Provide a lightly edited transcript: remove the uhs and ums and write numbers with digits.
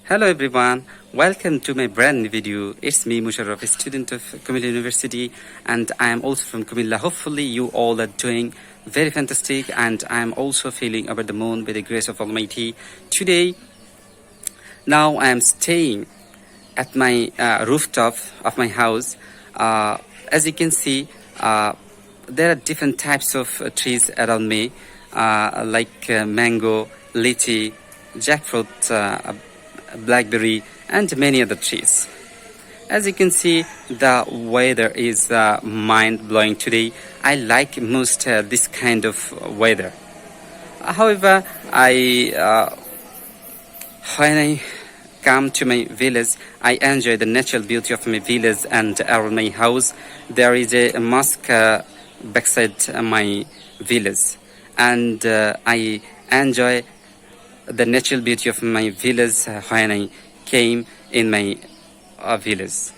Hello everyone, welcome to my brand new video. It's me Musharraf, a student of Kumilla University, and I am also from Kumilla. Hopefully you all are doing very fantastic, and I am also feeling over the moon by the grace of Almighty. Today, now I am staying at my rooftop of my house. As you can see, there are different types of trees around me, like mango, lychee, jackfruit, blackberry, and many other trees. As you can see, the weather is mind-blowing today. I like most this kind of weather. However, when I come to my village, I enjoy the natural beauty of my village, and around my house there is a mosque backside my village, and I enjoy the natural beauty of my village when I came in my village.